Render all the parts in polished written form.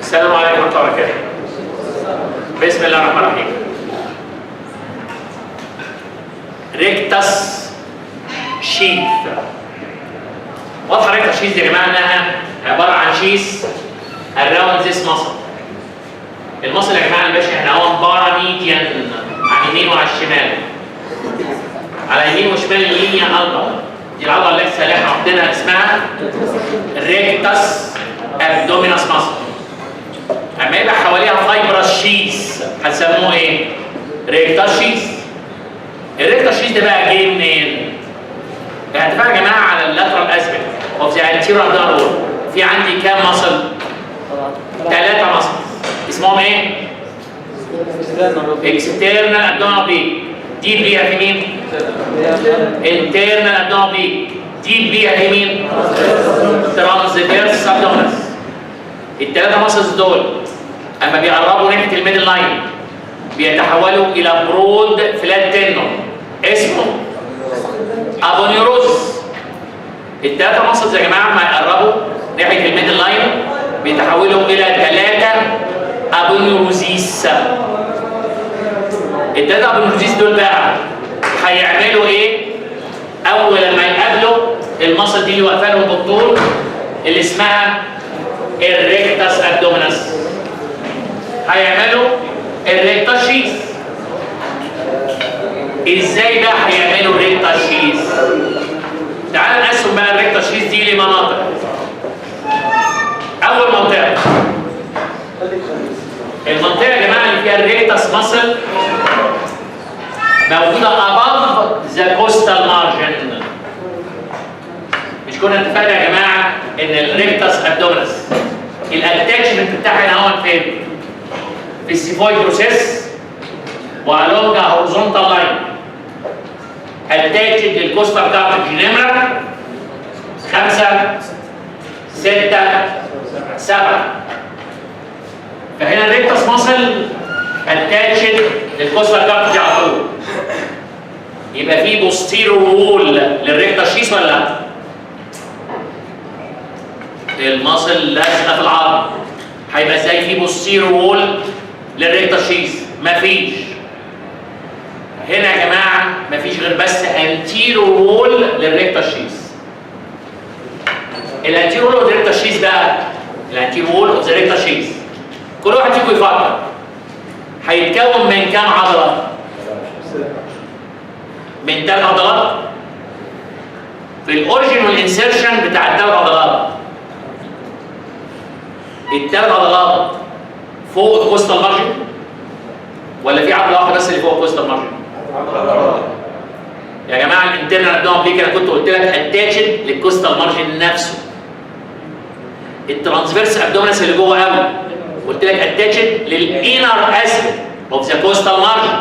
السلام عليكم ورحمة الله وبركاته. بسم الله الرحمن الرحيم. rectus sheath. واضحة rectus sheath يا جماعة إنها عبارة عن شيث around this muscle. المصل يا جماعة الباشا احنا هو باراميديان على اليمين وعلى الشمال. على اليمين وشمال اللينيا الألبا. دي العضلة اللي لسه احنا واخدينها اسمها rectus abdominis muscle. اما يبقى حواليها فايبرس شيث هتسموه ايه؟ ريكتاس شيث. الريكتاس شيث ده بقى جاي منين؟ هتفرق يا جماعه على اللاترال اسبكت اوف ذا انتيريور ابدومينال وول. في عندي كام مصل؟ 3 مصل. اسمهم ايه؟ اكسترنال ابدومينال بليك. دي بليها في مين؟ انترنال ابدومينال بليك. دي بليها في مين؟ ترانسفيرس ابدومينس. الثلاثة ماسلز دول اما بيقربوا ناحية الميدل لاين بيتحولوا الى برود فلات تندون اسمه ابونيوروزس. الثلاثة ماسلز يا جماعة اما يقربوا ناحية الميدل لاين بيتحولوا الى 3 ابونيوروزيس. الثلاثة ابونيوروزيس دول بقى هيعملوا ايه؟ اول لما يقابلوا الماسل دي اللي واقفه لهم بالطول اللي اسمها الريكتاس ابدومينس هيعملوا الريكتاس شيث. ازاي بقى هيعملوا الريكتاس شيث؟ تعال نقسم بقى الريكتاس شيث دي لمناطق. اول منطقه المنطقه يا جماعه اللي فيها الريكتاس ماسل موجوده above ذا كوستال مارجن. مش كنا اتفقنا يا جماعه ان الريكتاس ابدومينس الاتاتشمنت بتاعها هنا هون فين؟ في السيفويد بروسيس والونج هورزونتال لاين اتاتشد للكوستال كارتج نمره 5 6 7. فهنا الريكتاس ماسل اتاتشد للكوستال كارتج على طول. يبقى في بوستيرور وول للريكتاس شيث ولا لا؟ المصل لازقه في العظم. هيبقى ازاي في بوستيرور وول للريكتاس شيث؟ مفيش. هنا يا جماعه مفيش غير بس انتيرور وول للريكتاس شيث. الانتيرور وول للريكتاس شيث بقى الانتيرور وول اوف ذا ريكتاس شيث كل واحد فيكم يفكر هيتكون من كام عضله؟ من 3 عضلات. في الاوريجن والانسيرشن بتاع ال3 عضلات ال3 عضلات فوق الكوستال مارجن ولا في عضله واحده بس اللي فوق الكوستال مارجن؟ يا جماعه الانترنال ابدومينال بليك انا كنت قلت لك اتاتشد للكوستال مارجن نفسه. الترانسفيرس ابدومينس اللي جوه قوي قلت لك اتاتشد للانر اسبكت اوف ذا كوستال مارجن.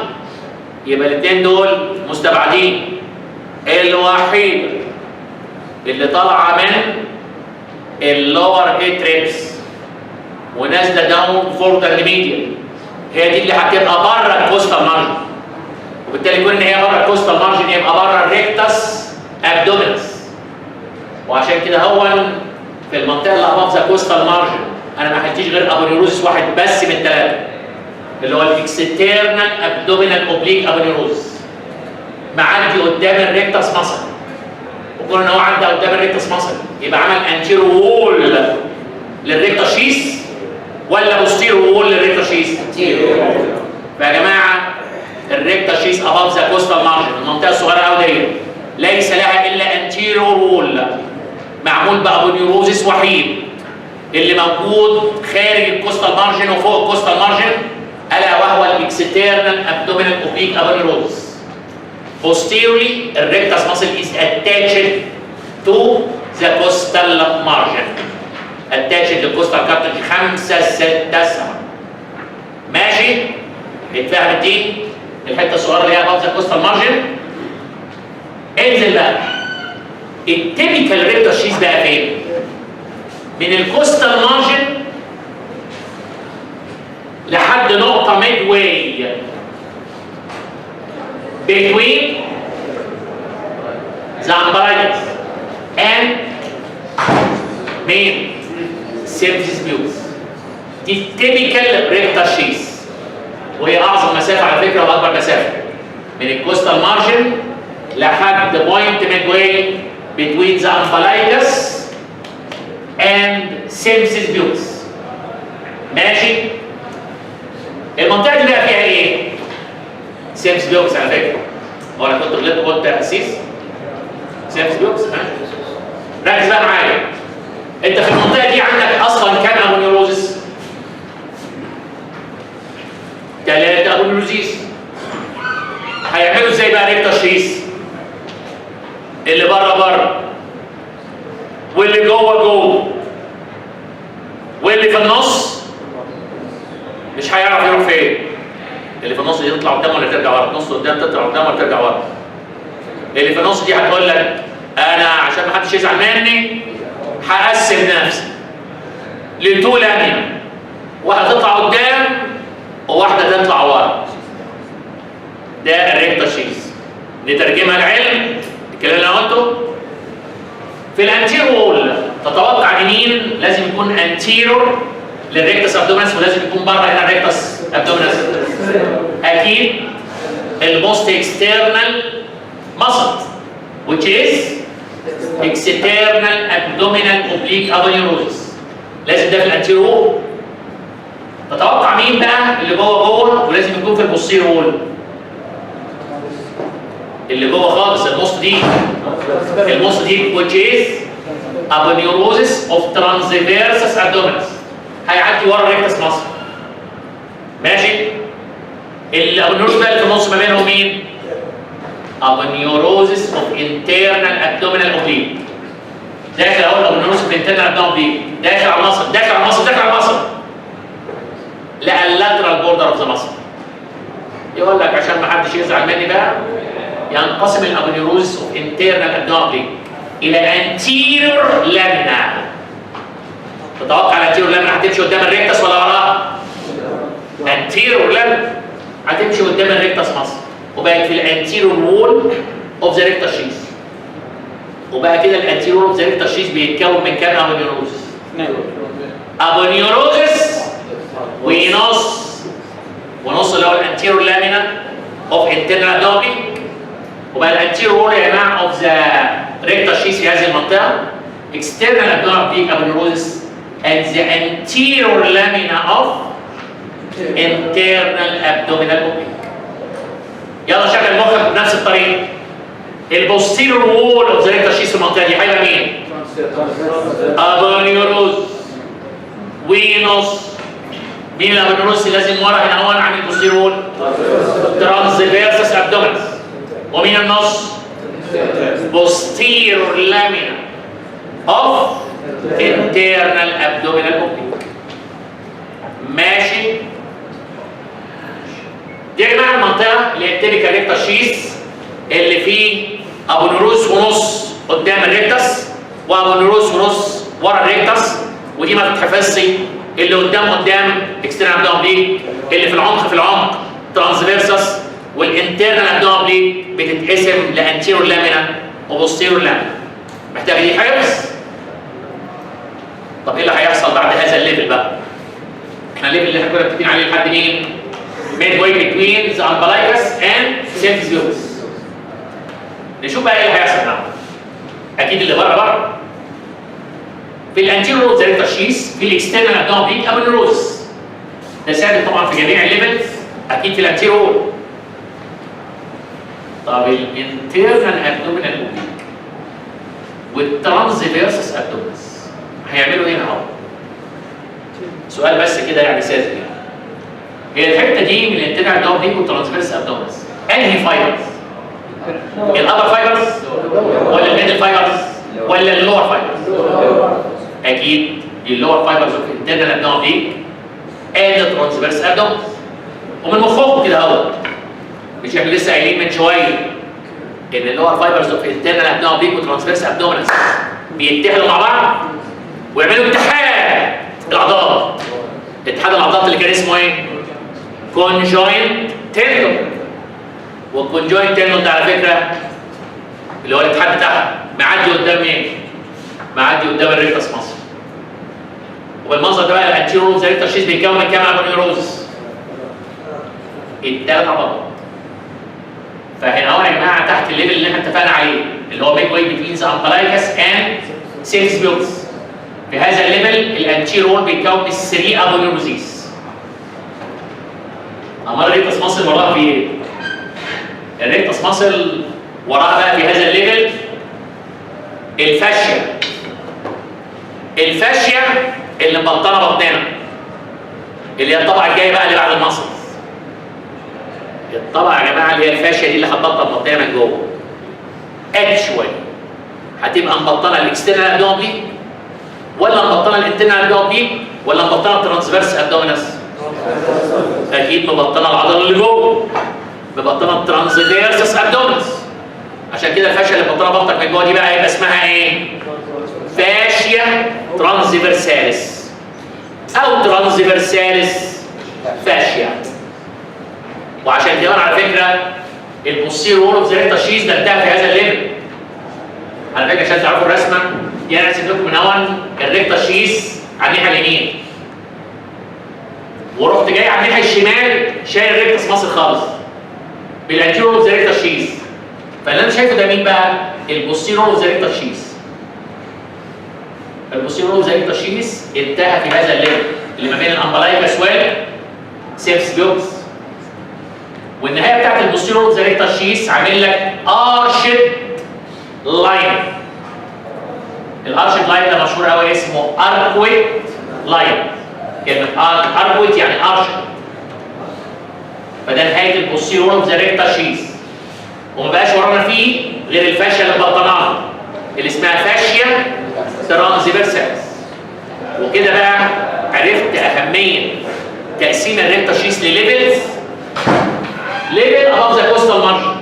يبقى الاثنين دول مستبعدين. الوحيد اللي طالعه من اللور اتريبس ونازله داون فورتر ميديال هي دي اللي هتبقى بره الكوستال مارجن. وبالتالي كون ان هي بره الكوستال مارجن يبقى بره الريكتاس ابدومينس. وعشان كده هو في المنطقه اللي اباف ذا كوستال مارجن انا ما حلتيش غير ابونيوروزس واحد بس من 3 اللي هو الاكسترنال ابدومينال اوبليك ابونيوروزس. معدي قدام الريكتاس ماسل وكون ان هو عدى قدام الريكتاس ماسل يبقى عمل انتيرو وول للريكتاس شيث ولا بوستيرو وول للريكتاس شيث؟ فيا جماعه الريكتاس شيث اباف ذا كوستال مارجن المنطقه الصغيره قوي دي ليس لها الا انتيرو وول معمول بابونيوروزس وحيد اللي موجود خارج الكوستال مارجن وفوق الكوستال مارجن الا وهو الاكسترنال ابدومينال اوبليك ابونيوروزس. Posteriorly, the rectus muscle is attached to the costal margin. Attached to the costal cartilage 5 6 7. ماشي؟ اتفهمت دي؟ الحته الصغيره اللي هي above the costal margin. انزل بقى. التيبيكال ريكتاس شيث بقى فين؟ من الكوستال مارجن لحد نقطه ميد واي. between the umbilicus and main symphysis pubis. دي تيبيكال ريكتال شيث، وهي اعظم مسافه على فكره واكبر مسافه من الكوستال مارجن لحد بوينت ميدواي between the umbilicus and symphysis pubis. ماشي؟ المنطقه دي بقى فيها ايه؟ symphysis pubis على فكره. هو انا كنت غلطت قلت تاسيس؟ symphysis pubis ها؟ ركز بقى معايا. انت في المنطقه دي عندك اصلا كام ابونيوروزس؟ 3 ابونيوروزيس. هيعملوا ازاي بقى ريكتال شيث؟ اللي بره واللي جوه واللي في النص مش هيعرف يروح فين. اللي في النص دي تطلع قدام ولا ترجع ورا؟ النص قدام تطلع قدام ولا ترجع ورا؟ اللي في النص دي هتقول لك انا عشان ما حدش يزعل مني هقسم نفسي لتو لامينا، واحده تطلع قدام وواحده تطلع ورا. ده الريكتال شيث. نترجمها العلم الكلام اللي انا قلته. في الانتيرو وول تتوقع يمين لازم يكون انتيرور للريكتس ابدومينس، ولازم يكون بره هنا الريكتس ابدومينس. اكيد الموست اكسترنال muscle which is external abdominal oblique aponeurosis. لازم ده في الانتيرو وول. تتوقع مين بقى اللي جوه ولازم يكون في البوستيرو وول؟ اللي جوه خالص الموست دي which is aponeurosis of transversus abdominis. هيعدي ورا الريكتس مصر. ماشي؟ الابونيوروزس بقى اللي في النص ما بينهم مين؟ aponeurosis of internal abdominal oblique. داخل اهو الابونيوروزس of internal abdominal oblique، داخل على المصل داخل على المصل داخل على المصل. لا اللاترال بوردر اوف ذا مصل. يقول لك عشان ما حدش يزعل مني بقى ينقسم الابونيوروزس اوف انترنال ابدومينال اوبليك الى انتيريور لامينا. تتوقع الانتيريور لامينا هتمشي قدام الريكتس ولا وراها؟ انتيريور لامينا هتمشي قدام الريكتس مصر، وبقت في الانتيريور وول اوف ذا ريكتال شيث. وبقى كده الانتيريور اوف ذا ريكتال شيث بيتكون من كام ابونيوروزس؟ ابونيوروزس ونص اللي هو الانتيريور لامينا اوف انترنال ابدومينال. وبقى الانتيريور وول يا جماعه اوف ذا ريكتال شيث في هذه المنطقه external abdominal oblique aponeurosis and the anterior lamina of internal abdominal oblique. يلا شغل مخك بنفس الطريقه. البوستيريور وول اوف ذا ريكتال شيث في المنطقه دي هيبقى مين؟ ابونيوروز ونص. مين الابونيوروز اللي لازم ورا هنا هون عن البوستيريور وول؟ ترانسفيرسس ابدومينس. ومين النص؟ posterior lamina of internal abdominal oblique. ماشي؟ دي يا جماعه المنطقه اللي هي التيبيكال ريكتال شيث اللي فيه ابونيوروز ونص قدام الريكتس وابونيوروز ونص ورا الريكتس، ودي ما تتحفظش. اللي قدام اكسترنال ابدومينال اوبليك، اللي في العمق ترانسفيرسس، والانترنال ابدومينال اوبليك بتتقسم لانتيريور لامينا وبوستيريور لامينا. محتاج دي حفظ. طب ايه اللي هيحصل بعد هذا الليفل بقى؟ احنا الليفل اللي احنا كنا متفقين عليه لحد مين؟ midway between the umbilicus and symphysis pubis. نشوف بقى ايه اللي هيحصل معاهم. اكيد اللي بره في الانتيريور اوف ذا ريكتال شيث في الاكسترنال ابدومينال اوبليك ابونيوروزس. ده ثابت طبعا في جميع الليفلز، اكيد في الانتيريور. طب الانترنال ابدومينال اوبليك والترانسفيرسس ابدومينس هيعملوا ايه اهو؟ سؤال بس كده يعني ساذج يعني. هي الحته دي من الانترنال ابدومينال اوبليك والترانسفيرسس ابدومينس انهي فايبرز؟ الابر فايبرز ولا الميدل فايبرز ولا اللور فايبرز؟ اكيد دي اللور فايبرز اوف انترنال ابدومينال اوبليك اند ترانسفيرسس ابدومينس. ومن مخهم كده اهو، مش احنا لسه قايلين من شويه ان اللور فايبرز اوف انترنال ابدومينال اوبليك وترانسفيرسس ابدومينس بيتحدوا مع بعض ويعملوا اتحاد العضلات. اتحاد العضلات اللي كان اسمه ايه؟ كونجوينت تندون. والكونجوينت تندون ده على فكره اللي هو الاتحاد بتاعها معدي قدام مين؟ معدي قدام الريكتس مصر. وبالمنظر ده بقى الانتيرو وول اوف ذا ريكتس شيث بيتكون من كام ابونيوروزس؟ الثلاث عضلات. فهنا اهو يا جماعه تحت الليفل اللي احنا اتفقنا عليه اللي هو ميد واي بتوين ذا امبلايكس اند سيلز بيوتس. في هذا الليفل الانتيرو وول بيتكون من 3 ابونيوروزيس. امال الريكتس ماسل وراها في ايه؟ الريكتس ماسل وراها بقى في هذا الليفل الفاشيا. الفاشيا اللي مبطنه بطننا اللي هي الطبقه الجايه بقى اللي بعد المصل. الطبقه يا جماعه اللي هي الفاشيا دي اللي هتبطن بطننا من جوه. اكشوالي هتبقى مبطنه الاكسترنال ابدومين ولا مبطنه الانترنال ابدومين ولا مبطنه الترانسفيرس ابدومينس؟ اكيد مبطنه العضله اللي جوه. مبطنه الترانسفيرس ابدومينس. عشان كده الفاشيا اللي مبطنه بطنك من جوه دي بقى هيبقى اسمها ايه؟ فاشيا ترانسفيرساليس او ترانسفيرساليس فاشيا. وعشان كده على فكره البوستيريور وول اوف ذا ريكتس شيث ده انتهى في هذا الليفل. على فكره عشان تعرفوا الرسمه دي انا رسمت لكم من اول الريكتس شيث على الناحيه اليمين ورحت جاي على الناحيه الشمال شايل الريكتس ماسل خالص بالانتيريور اوف ذا ريكتس شيث. فاللي انا شايفه ده مين بقى؟ البوستيريور اوف ذا ريكتس شيث. البوستيريور اوف ذا ريكتس شيث انتهى في هذا الليفل اللي ما بين الامبلايكس والسيلز بيوتس. والنهايه بتاعت البوستيريور اوف ذا ريكتس شيث عامل لك ارشد لاين. الارشد لاين ده مشهور قوي اسمه اركويت لاين. كلمه اركويت يعني ارشد. فده نهايه البوستيريور اوف ذا ريكتس شيث. وما بقاش ورانا فيه غير الفاشيا اللي مبطناها اللي اسمها فاشيا ترانسفيرساليس. وكده بقى عرفت اهميه تقسيم الريكتس شيث لليفلز. ليفل above the coastal margin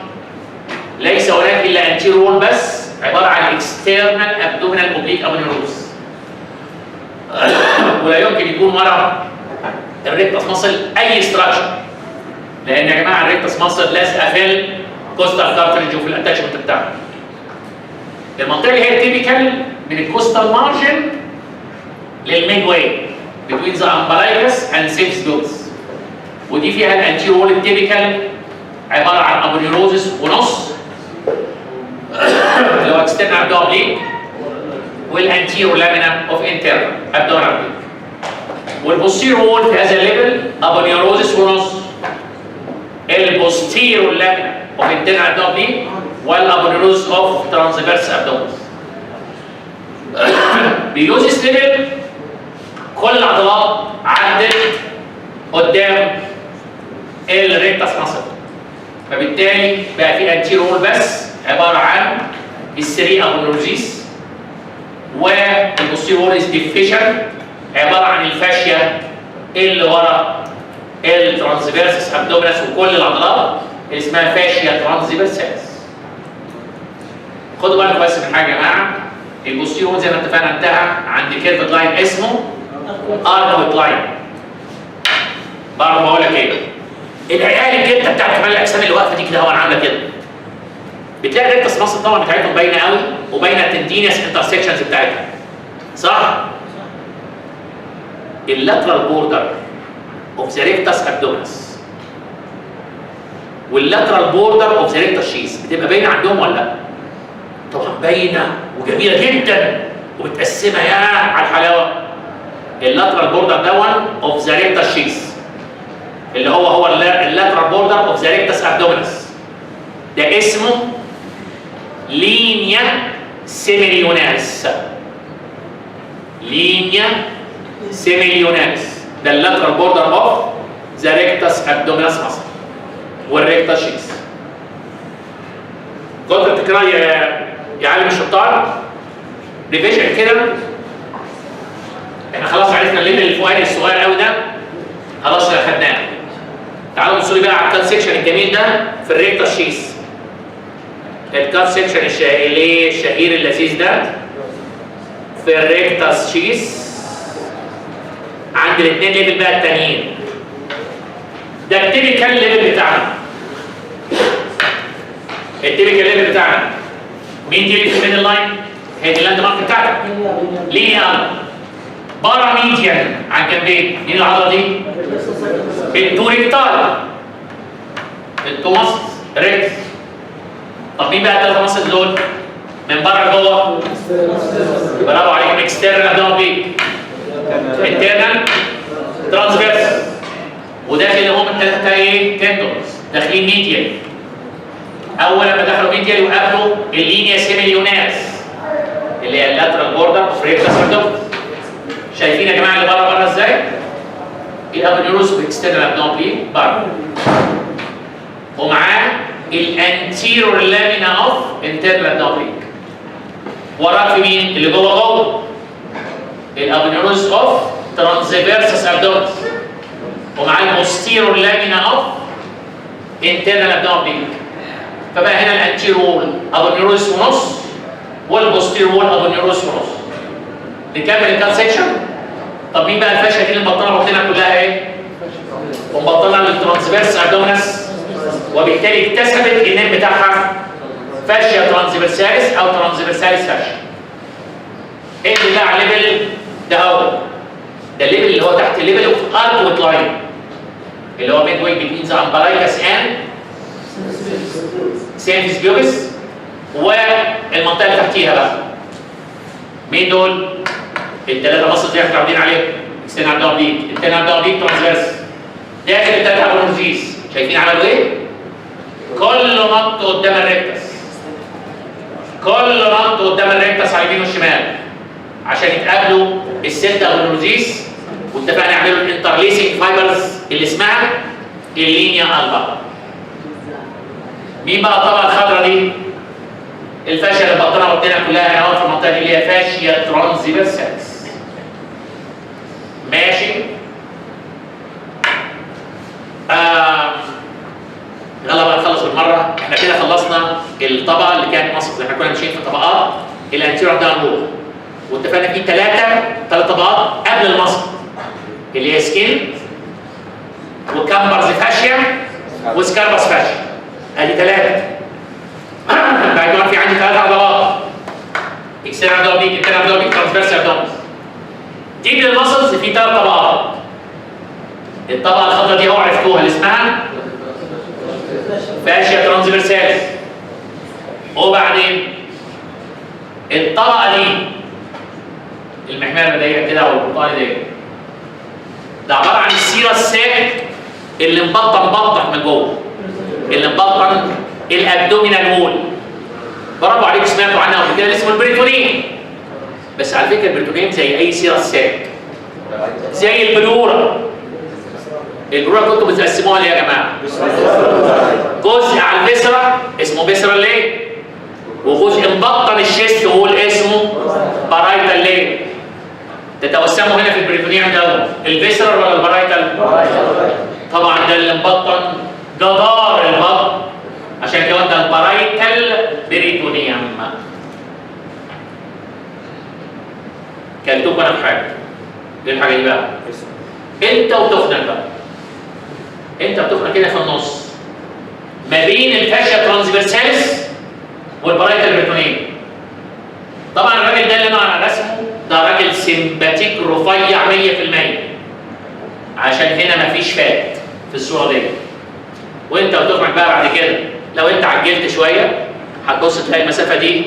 ليس هناك الا anterior wall بس عباره عن external abdominal oblique aponeurosis. ولا يمكن يكون ورا الريكتس ماسل اي ستراكشر لان يا جماعه الريكتس ماسل لازقه في الكوستال كارتريج وفي الاتاتشمنت بتاعها. المنطقه اللي هي تيبيكال من الكوستال مارجن للميد واي بتوين ذا امبلايكس اند سيلز بيوتس. ودي فيها الانتيريور وول التيبيكال عباره عن ابونيوروزس ونص اللي هو اكسترنال ابدومين والانتيريور لامينا اوف انترنال ابدومين. والبوستيريور وول في هذا الليفل ابونيوروزس ونص. البوستيريور لامينا اوف انترنال ابدومين والابونيروزس اوف ترانسفيرس ابدومين. بيوزس ليفل كل العضلات عدت قدام الريكتس ماسل. فبالتالي بقى في انتيريور وول بس عباره عن السري ابونيروزيس والبوستيريور وول از ديفيشن عباره عن الفاشيا اللي ورا الترانسفيرسس ابدومينس وكل العضلات اللي اسمها فاشيا ترانسفيرساليس. خدوا بالكم بس من حاجه يا جماعه. البوستيريور وول زي ما اتفقنا انتهى عند كيرفد لاين اسمه اركويت لاين. برضه بقول لك ايه؟ العيال الجده بتاعت كمال الاجسام اللي واقفه دي كده هو عامله كده. بتلاقي الريكتس ماسل طبعا بتاعتهم باينه قوي وباينه التندينيوس انترسكشنز بتاعتها. صح؟ اللاترال بوردر اوف ذا ريكتس ابدومينس واللاترال بوردر اوف ذا ريكتس شيث بتبقى باينه عندهم ولا لا؟ طبعا باينه وجميله جدا ومتقسمه يا على الحلاوه. اللاترال بوردر دون اوف ذا ريكتس شيث اللي هو اللاترال بوردر اوف ذا ريكتس ابدومينس ده اسمه لينيا سيميليوناليس. لينيا سيميليوناليس ده اللاترال بوردر اوف ذا ريكتس ابدومينس ماسل والريكتس شيث. كتر التكرار يا عالم الشطار. ريفيجن كده احنا خلاص عرفنا الليفل الفوقاني الصغير قوي ده خلاص خدناه. تعالوا بصوا لي بقى على الكات سيكشن الجميل ده في الريكتس شيث. الكات سيكشن الشهير اللذيذ ده في الريكتس شيث عند الاثنين ليفل بقى التانيين. ده التيبيكال ليفل بتاعنا. التيبيكال ليفل بتاعنا مين دي في الميدل لاين؟ هي دي اللاند مارك بتاعتك. لينيا باراميديان عن جنبين. مين العضله دي؟ التو ريكتال، التو ماسلز ريكس. طب مين بقى الثلاثه ماسلز دول؟ من بره لجوه. برافو عليك. اكسترنال ابدومينال بيك، انترنال ترانسفيرس، وداخل هم الثلاثه ايه؟ تندونز داخلين ميديال. اول لما دخلوا ميديال يقابلوا اللينيا سيميليوناس اللي هي اللاترال بوردر اوف ريكتس ابدومينال. شايفين يا جماعه اللي بره ازاي؟ الابنيوروس باكسترنال ابدومينال بيك بره، ومعاه الانتيرور لامينا اوف انترنال ابدومينال بيك. وراك في مين؟ اللي جوه الابنيوروس اوف ترانسفيرسس ابدومينال، ومعاه البوستيرور لامينا اوف انترنال ابدومينال بيك. فبقى هنا الانتيرور وول ابنيوروس ونص، والبوستيرور وول ابنيوروس ونص. نكمل الكات سيكشن. طب مين بقى الفاشيه دي اللي مبطنه بطننا كلها ايه؟ ومبطنه للترانسفيرس ابدومينس، وبالتالي اكتسبت النيم بتاعها فاشيا ترانسفيرساليس او ترانسفيرساليس فاشيا. ايه اللي بقى على الليفل ده؟ هو ده الليفل اللي هو تحت الليفل اوف اركوت لاين، اللي هو ميد واي بين ذا امبلايكس اند سينفيس بيوبس، والمنطقه اللي تحتيها بقى مين دول؟ الثلاثه مصر اللي احنا متعودين عليهم. اكسترنال ابدومينال بيك، انترنال ابدومينال بيك، ترانسفيرس. داخل الثلاثه ابونورزيس. شايفين عملوا ايه؟ كل نط قدام الريكتس، كل نط قدام الريكتس على اليمين والشمال عشان يتقابلوا السته ابونورزيس، واتفقنا يعملوا الانترليسنج فايبرز اللي اسمها اللينيا البا. مين بقى الطبقه الخضراء دي؟ الفاشيه اللي بطنها ودينا كلها هنا في المنطقه دي اللي هي فاشيه ترانسفيرساليس. ماشي؟ يلا بقى نخلص بالمره. احنا كده خلصنا الطبقه اللي كانت مصر. احنا كنا ماشيين في طبقات الانتيرور داون وول، واتفقنا في ثلاث طبقات قبل المصر اللي هي سكين وكامبرز فاشيا وسكاربس فاشيا. ادي ثلاثه. بعد كده في عندي ثلاث عضلات: اكسترنال ابدومينال بيك، انترنال ابدومينال بيك، ترانسفيرس ابدومينال. دي من المسلز في ثلاث طبقات. الطبقه الخضراء دي اهو عرفتوها اللي اسمها فاشيا ترانسفيرساليس. وبعدين الطبقه دي المحمره دي كده او البرتقالي دي، ده عباره عن السيره الساك اللي مبطن من جوه، اللي مبطن الابدومينال وول. برافو عليكم، سمعتوا عنها قبل كده، اسمه البريتونيم. بس على فكره البريتونيم زي اي سيره الساك، زي البلوره. البلوره كنتوا بتقسموها ليه يا جماعه؟ جزء على الفيسرا اسمه فيسرال ليه، وجزء مبطن الشيست وول اسمه بارايتال ليه. تتوسموا هنا في البريتونيم ده الفيسرال ولا البارايتال؟ طبعا ده اللي مبطن جدار البطن، عشان كده ده البارايتال بريتونيم. كلتوك انا في حاجه. ايه الحاجه دي بقى؟ انت وتخنك بقى. انت بتخنك كده في النص ما بين الفاشيا ترانسفيرساليس والبارايتال بريتونيم. طبعا الراجل ده اللي انا رسمه ده راجل سمباتيك رفيع 100%، عشان هنا مفيش فات في الصوره دي. وانت وتخنك بقى بعد كده لو انت عجلت شويه هتبص تلاقي المسافه دي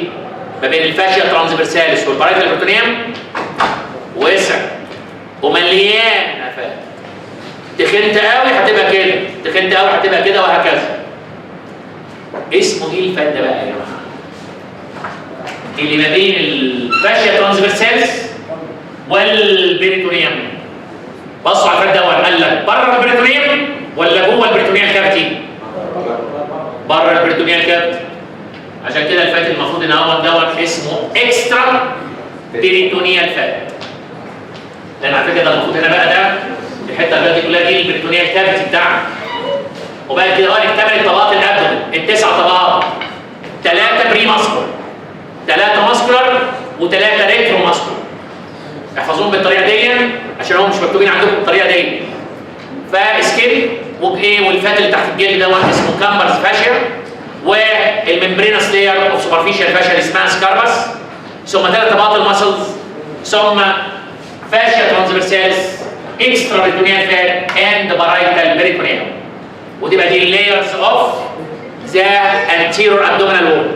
ما بين الفاشيا ترانسفيرساليس والبارايتال بريتونيم واسع ومليان فات. تخنت قوي هتبقى كده، تخنت قوي هتبقى كده، وهكذا. اسمه ايه الفات ده بقى يا جماعه؟ اللي ما بين الفاشيا ترانسفيرساليس والبريتونيم. بصوا على الفات ده قال لك بره البريتونيم ولا جوه البريتونيال كافيتي؟ بره البريتونيال كافيتي. عشان كده الفات المفروض ان هو دوت اسمه اكسترا بريتونيال فات. لان على فكره ده المفروض هنا بقى ده الحته اللي دي كلها دي البريتونيال كافيتي بتاعنا. وبقى كده نكتمل طبقات الابدومين التسع طبقات: 3 بري ماسكولار، 3 ماسكولار، و3 ريترو ماسكولار. احفظوهم بالطريقه دي عشان هم مش مكتوبين عندكم بالطريقه دي. فسكين وايه، والفات اللي تحت الجلد دوت اسمه كامبرز فاشيا، والممبرينس لاير اوف سوبرفيشال فاشيا اللي اسمها سكاربس، ثم 3 طبقات المسلز، ثم فاشيا ترانسفيرساليس، اكسترا بريتونيال فات اند بارايتال بريتونيال. وتبقى دي اللايرز اوف ذا انتيرور ابدومينال وول.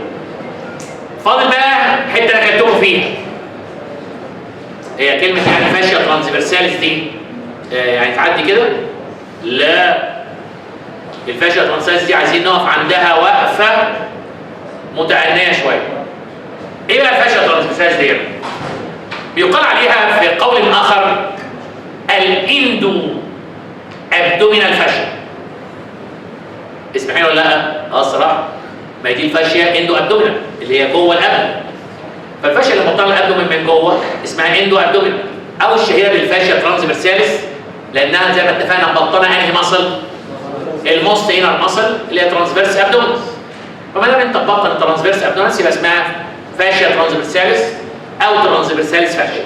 فاضل بقى حته انا كتبتكم فيها، هي كلمه يعني فاشيا ترانسفيرساليس دي يعني تعدي كده؟ لا، الفاشيا ترانسفيرساليس دي عايزين نقف عندها وقفه متأنية شويه. ايه بقى الفاشيا ترانسفيرساليس دي؟ بيقال عليها في قول اخر الاندو ابدومينال فاشيا. اسمعين ولا لا؟ الصراحه ما هي دي الفاشيا اندو ابدومينال اللي هي جوه الابدومين. فالفاشيا اللي بتطلع الابدومين من جوه اسمها اندو ابدومينال، او الشهيره بالفاشيا ترانسفيرساليس لانها زي ما اتفقنا مبطنه انهي مصل؟ الموست انر مصل اللي هي ترانسفيرس ابدومينس. فما دام انت مبطن الترانسفيرس ابدومينس يبقى اسمها فاشيا ترانسفيرساليس او ترانسفيرساليس فاشيا.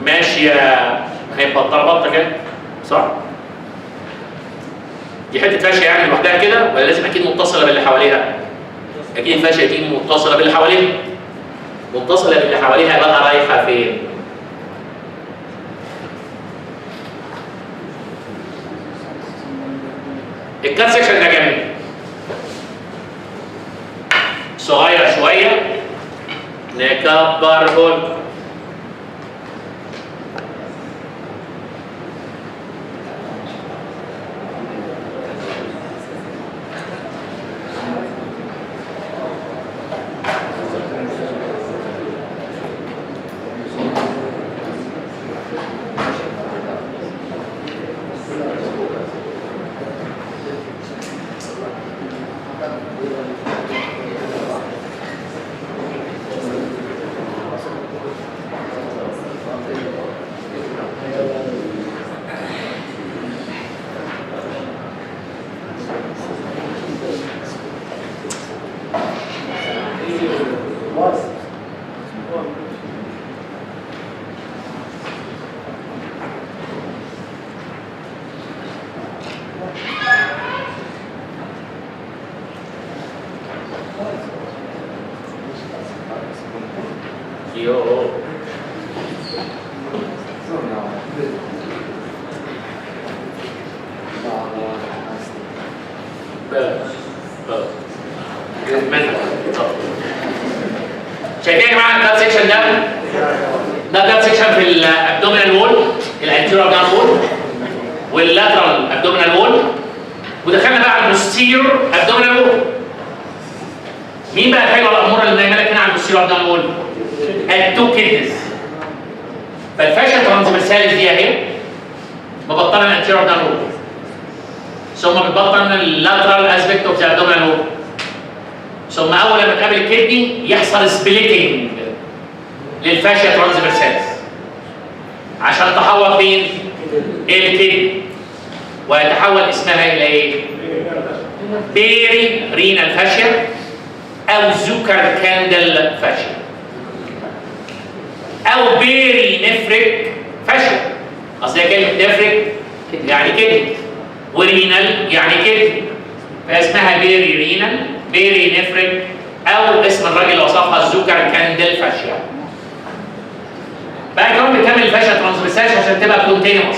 ماشيه هي مبطنه بطه كده صح؟ دي حته فاشيه يعني لوحدها كده ولا لازم اكيد متصله باللي حواليها؟ اكيد الفاشيه دي متصله باللي حواليها. متصله باللي حواليها بقى رايحه فين؟ الكات سكشن ده جميل صغير شويه نكبره. شايفين يا جماعه الكات سيكشن ده؟ ده كات سيكشن في الابدومينال وول، الانتيريور ابدومينال وول واللاترال ابدومينال وول، ودخلنا بقى على البوستيريور ابدومينال وول. مين بقى الحلوه الاموره اللي نايمه لك هنا على البوستيريور ابدومينال وول؟ التو كيدنز. فالفاشيا ترانسفيرساليس دي اهي مبطنه الانتيريور ابدومينال وول، ثم بتبطن اللاترال اسبكت اوف ذا ابدومينال وول، ثم اول لما تقابل الكدني يحصل سبليتنج للفاشيا ترانسفيرساليس عشان تحول فين؟ الكدني، ويتحول اسمها الى ايه؟ بيري رينال فاشيا او زوكر كاندل فاشيا او بيري نفريك فاشيا. اصل هي كلمه نفريك يعني كدني ورينال يعني كدني، فاسمها بيري رينال بيري نفريك او اسم الراجل اللي وصفها الزوكر كاندل فاشيا. بقى كمان بتكمل الفاشيا ترانسفيرساليس عشان تبقى كونتينوس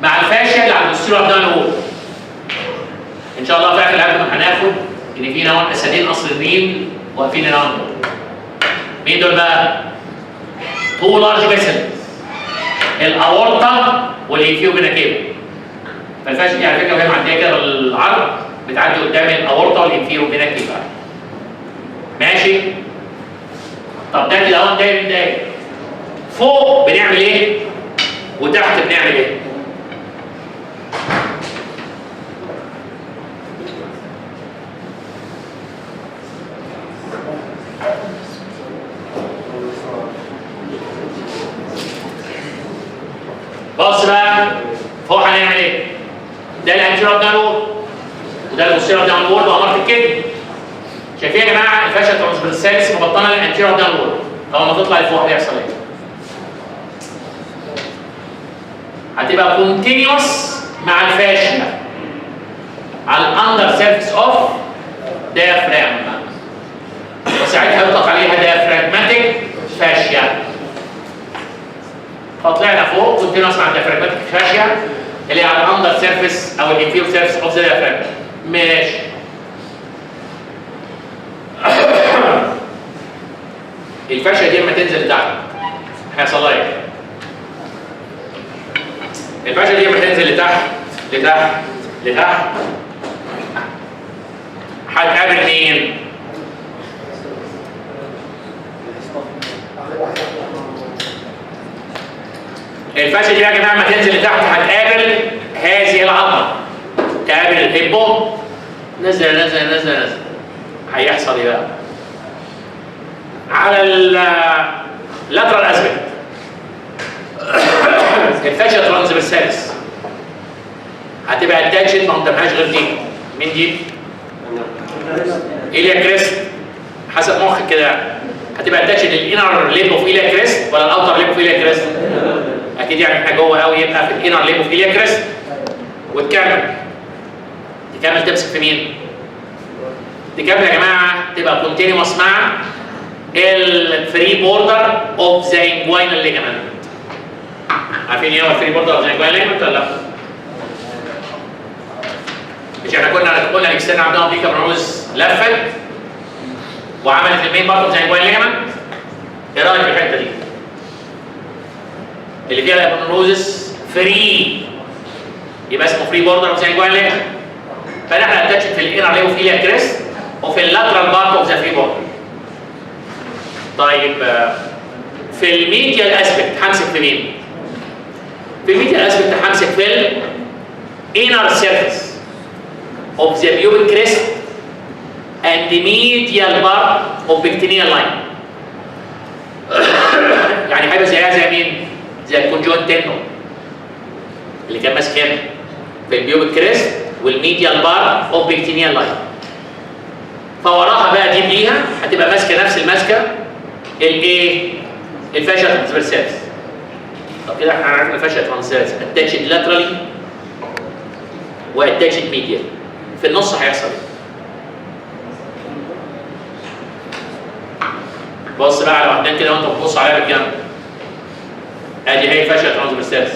مع الفاشيا اللي على البوستيريور ابدومينال وول. ان شاء الله في اخر الهدف هناخد ان في نوع اسدين اصليين واقفين هنا. مين دول بقى؟ تو لارج فيسل، الاورطه والانفيوبينا كده. فالفاشيا دي على فكره وهي معديه كده بالعرض بتعدي قدام الاورطه والانفيوبينا كده. ماشي؟ طب ده كده اهو داير داير. فوق بنعمل ايه؟ وتحت بنعمل ايه؟ بص بقى فوق هنعمل ايه؟ ده الانتيريور ابدومينال وول وده البوستيريور ابدومينال وول وامارة الكدني. شايفين يا جماعه الفاشيا ترانسفيرساليس مبطنه الانتيريور ابدومينال وول. اول ما تطلع لفوق هيحصل ايه؟ هتبقى كونتينيوس مع الفاشيا على الاندر سيرفيس اوف ديافرام، وساعتها يطلق عليها ديافراجماتيك فاشيا. فطلعنا فوق كونتينوس مع الديافراجماتيك فاشيا اللي هي على الاندر سيرفيس او الانفيريور سيرفيس اوف ذا ديافراجم. ماشي. الفاشيا دي لما تنزل لتحت هيحصل لها ايه؟ الفاشيا دي لما تنزل لتحت هتقابل مين؟ الفاشيا دي يا جماعه لما تنزل لتحت هتقابل هذه العظمه، تقابل الهيبو، نزل هيحصل ايه بقى؟ على اللاترال اسبكت الفاشيا ترانسفيرساليس هتبقى اتاتشد، ما قدامهاش غير دي. مين دي؟ إيليا كريست. حسب مخك كده هتبقى اتاتشد للانر ليب اوف إيليا كريست ولا الاوتر ليب اوف إيليا كريست؟ اكيد يعني احنا جوه قوي يبقى في الانر ليب اوف إيليا كريست. وتكمل تمسك في مين؟ تكمل يا جماعه تبقى كونتينوس مع الفري بوردر اوف ذا انجوينال ليجمنت. عارفين ايه هو الفري بوردر اوف ذا انجوينال ليجمنت ولا لا؟ مش احنا قلنا الاكسترنال عندنا دي كابرونوز لفت وعملت المين بارت اوف ذا انجوينال ليجمنت. ايه رايك في الحته دي؟ اللي فيها الابرونوزس فري يبقى اسمه فري بوردر اوف ذا انجوينال ليجمنت. فنحن اتاتشد في الانر ليب اوف إيليا كريست وفي اللاترال بارت اوف ذا فري بوردر. طيب في الميديال اسبكت همسك في مين؟ في الميديال اسبكت همسك في الانر سيرفيس اوف ذا بيوبيك كريست اند ميديال بارت اوف بكتينيال لاين. يعني هيبقى زيها زي مين؟ زي الكونجوين تندون اللي كان ماسك هنا في البيوبيك كريست والميديال بارت اوف بكتينيال لاين. فوراها بقى دي ليها هتبقى ماسكه نفس الماسكه الايه؟ الفاشيا ترانسفيرساليس. طب كده احنا عرفنا الفاشيا ترانسفيرساليس اتاتشد لاترالي واتاتشد ميديال. في النص هيحصل ايه؟ بص بقى على وحدان كده وانت بتبص عليها بالجنب. ادي هي فاشيا ترانسفيرساليس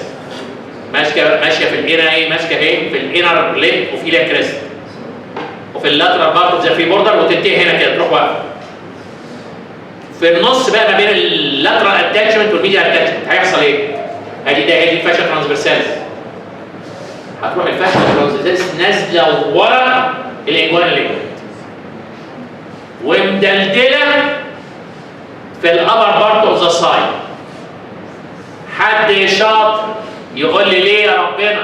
ماشيه في الانر ايه؟ ماسكه ايه؟ في الانر ليب اوف إيليا كريست وفي اللاترال بارت اوف ذا فري بوردر وتنتهي هنا كده تروح واقفه. في النص بقى ما بين اللاترال اتاتشمنت والميديال اتاتشمنت هيحصل ايه؟ ادي ده هي دي الفاشيا ترانسفيرساليس. هتروح الفاشيا ترانسفيرساليس نازله ورا الانجوينال ليجمنت ومدلدله في الابر بارت اوف ذا سايد. حد شاطر يقول لي ليه يا ربنا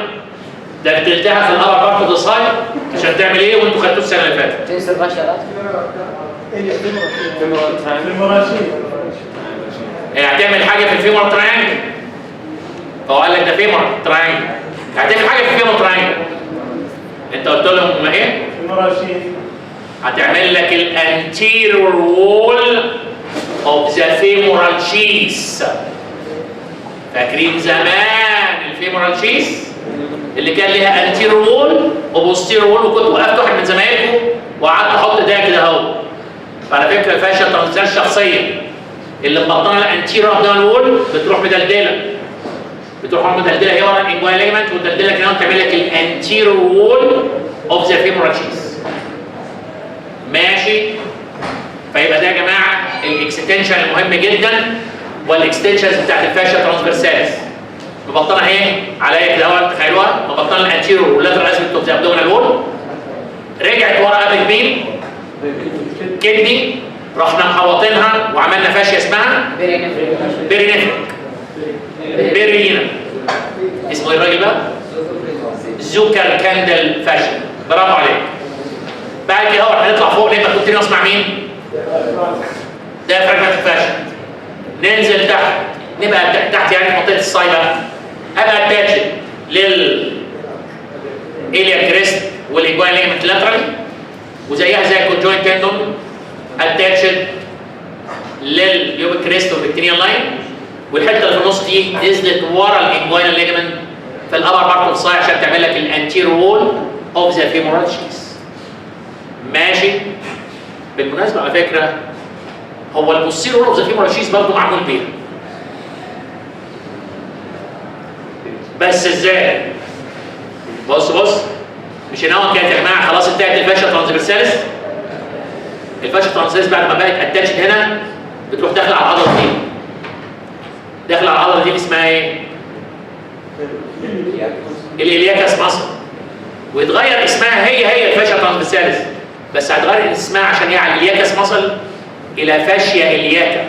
دلدلتها في الابر بارت اوف ذا سايد عشان تعمل ايه وانتوا خدتوه السنه اللي فاتت؟ تنسى الفاشيا هتعمل حاجه في الفيمور تراينجل. فهو قال لك ده فيمور تراينجل. هتعمل حاجه في الفيمور تراينجل. انت قلت لهم ما ايه؟ هتعمل لك الانتيريور وول اوف ذا فيمورال شيث. فاكرين زمان الفيمورال شيث اللي كان ليها انتيريور وول وبوستيريور وول، وكنت وقفت واحد من زمايلكم وقعدت احط ده كده اهو. فعلى فكره الفاشيا ترانسفيرساليس الشخصيه اللي مبطنه الانتيريور ابدان وول بتروح مدلدله هي ورا الانجوينال ليجمنت وتدلدلك هنا وتعمل لك الانتيريور وول اوف ذا فيمورال شيث. ماشي؟ فيبقى ده يا جماعه الاكستنشن المهم جدا والاكستنشنز بتاعت الفاشيا ترانسفيرساليس. مبطنه ايه؟ عليا كده اهو تخيلوها مبطنه الانتيريور واللاترال اسبكت اوف ذا ابدومينال وول. رجعت ورا قبل مين؟ كدني. رحنا محوطينها وعملنا فاشيا اسمها بيرينيفريك. اسمه ايه الراجل بقى؟ زوكر كاندل فاشيا. برافو عليك. بعد كده اهو هنطلع فوق نبقى كونتينوس مع مين؟ ده فراجمنت فاشيا. ننزل تحت نبقى تحت يعني في منطقه الصايبه ابقى اتاتشد للإيليا كريست والانجوينال ليجمنت لاترالي وزيها زي الكونجوين تندون اتاتشد للبيوبيك كريست والبكتينيال لاين. والحته اللي في النص دي نزلت ورا الانجوينال ليجمنت في الابر بارت اوف الصاي عشان تعمل لك الانتيريور وول اوف ذا فيمورال شيث. ماشي؟ بالمناسبه على فكره هو البوستيريور وول اوف ذا فيمورال شيث برضه معمول بيها. بس ازاي؟ بص مش هنا كانت يا جماعه خلاص انتهت الفاشيا ترانسفيرساليس. الفاشيا ترانسفيرساليس بعد ما بقت اتاتشد هنا بتروح داخله على العضله دي. داخله على العضله دي اللي اسمها ايه؟ الالياكس ماسل. ويتغير اسمها هي الفاشيا ترانسفيرساليس، بس هتغير اسمها عشان هي على الالياكس ماسل الى فاشيا الياكا.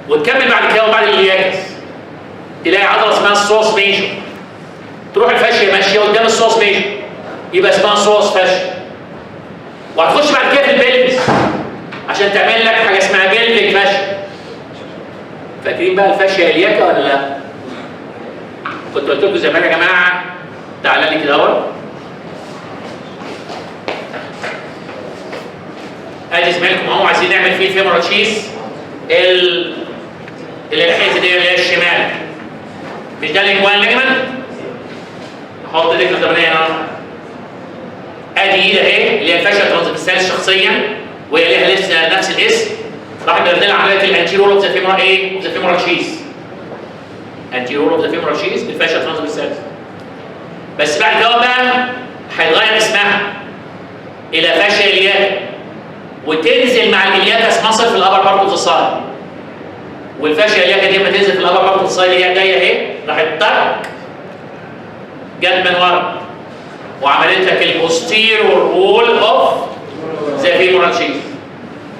وتكمل بعد كده وبعد الالياكس تلاقي عضله اسمها السوس ميجور. تروح الفاشيا ماشيه قدام السوس ميجور يبقى اسمها سوس فاشيا. وهتخش بعد كده في البلفس عشان تعمل لك حاجه اسمها بلفيك فاشيا. فاكرين بقى الفاشيا الياكا ولا لا؟ كنت قلت لكم زمان يا جماعه تعالى لي كده اهو. ادي زمايلكم اهو عايزين نعمل فيه فيمورال شيث الحته دي اللي هي الشمال. مش ده الانجوان ليجمنت؟ نحط رجل الضمنيه هنا. ادي ايد اهي اللي هي الفاشيا ترانسفيرساليس شخصيا وهي ليها لسه نفس الاسم. راح نعمل عمليه الانتيرور اوف ذا فيمورال ايه؟ اوف ذا فيمورال شيث. انتيرور اوف ذا فيمورال شيث بالفاشيا ترانسفيرساليس. بس بعد كده بقى هيتغير اسمها الى فاشيا الياكا وتنزل مع الالياكس ماسل في الابر بارت اوف ذا سايد. والفاشيا الياكا دي لما تنزل في الابر بارت اوف ذا سايد اللي هي جايه اهي راحت طق جت من ورا وعملت لك البوستيرور وول اوف ذا فيمورال شيث.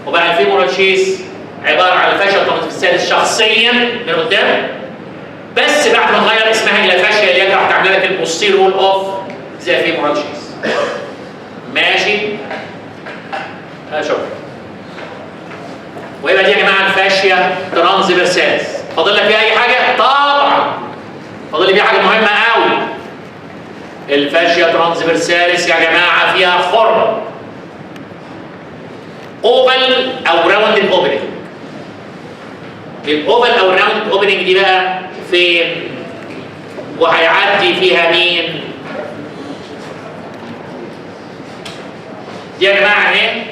وبقى الفيمورال شيث عباره عن الفاشيا ترانسفيرساليس شخصيا من قدام، بس بعد ما تغير اسمها الى فاشيا الياكا راح تعمل لك البوستيرور وول اوف ذا فيمورال شيث. ماشي؟ شكرا. ويبقى دي يا جماعه الفاشيا ترانسفيرساليس. فاضل لك فيها اي حاجه؟ طبعا فاضل لي فيها حاجه مهمه قوي. الفاشيا ترانسفيرساليس يا جماعه فيها خرم اوفال او راوندد اوبننج. الاوفال او الراوندد اوبننج دي بقى فين؟ وهيعدي فيها مين؟ دي يا جماعه اهي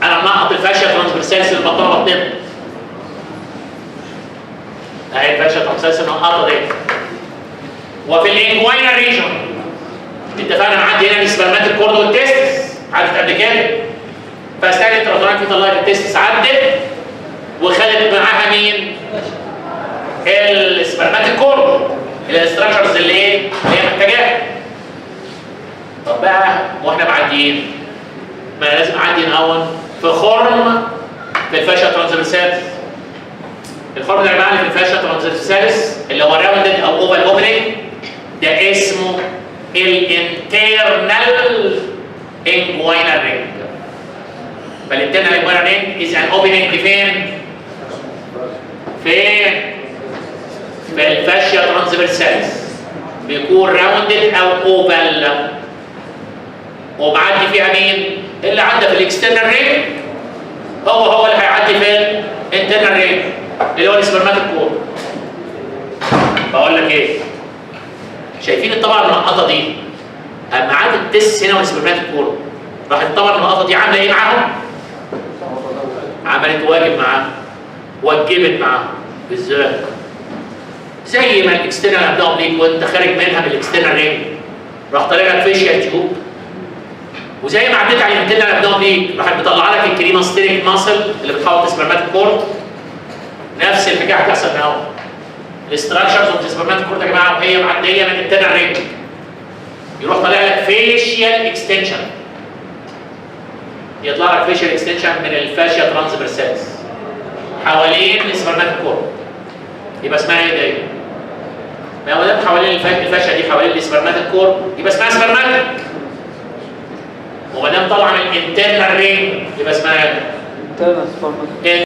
انا منقط الفاشيا ترانسفيرساليس اللي بطنها بطنها. اهي الفاشيا ترانسفيرساليس المنقطه دي. وفي الانجوينال ريجون اتفقنا معدي هنا السبرماتيك كورد والتستس عدت قبل كده. فاستاذ التراتوران في طلعت التستس عدت وخدت معاها مين؟ السبرماتيك كورد الاستراكشرز اللي ايه؟ اللي هي محتاجاها. طب بقى واحنا معديين ما لازم اعدي الاول في خرم في الفاشيا ترانسفيرساليس. الخرم اللي معانا في الفاشيا ترانسفيرساليس اللي هو راوندد او اوفال اوبننج ده اسمه الانترنال انجوينال رينج. فالانترنال انجوينال رينج از ان اوبننج فين؟ في الفاشيا ترانسفيرساليس بيكون راوندد او اوفال. ومعدي فيها مين؟ اللي عدى في الاكسترنال رينج هو اللي هيعدي في الانترنال رينج اللي هو السبرماتيك كورد. بقول لك ايه؟ شايفين الطبقه المنقطه دي؟ اما عاد التس هنا والسبرماتيك كورد راح الطبقه المنقطه دي عامله ايه معاهم؟ عملت واجب معاهم. وجبت معاهم. ازاي؟ زي ما الاكسترنال ابدومينال وانت خارج منها بالاكسترنال رينج راح طالع لك فيشيال تيوب. وزي ما عديت على الانترنال ابدومينال راح بيطلع لك الكريماستيريك ماسل اللي بتحوط السبرماتيك كورد. نفس الحكايه هتحصل هنا. الاستراكشرز اوف السبرماتيك كورد يا جماعه وهي معديه من الانترنال رينج يروح طالع لك فيشيال اكستنشن. يطلع لك فيشيال اكستنشن من الفاشيا ترانسفيرساليس حوالين السبرماتيك كورد. يبقى اسمها ايه دي؟ ما هو ده حوالين الفاشيا دي حوالين السبرماتيك كورد يبقى اسمها سبرماتيك. وما دام طالعه من الانترنال رينج يبقى اسمها ايه؟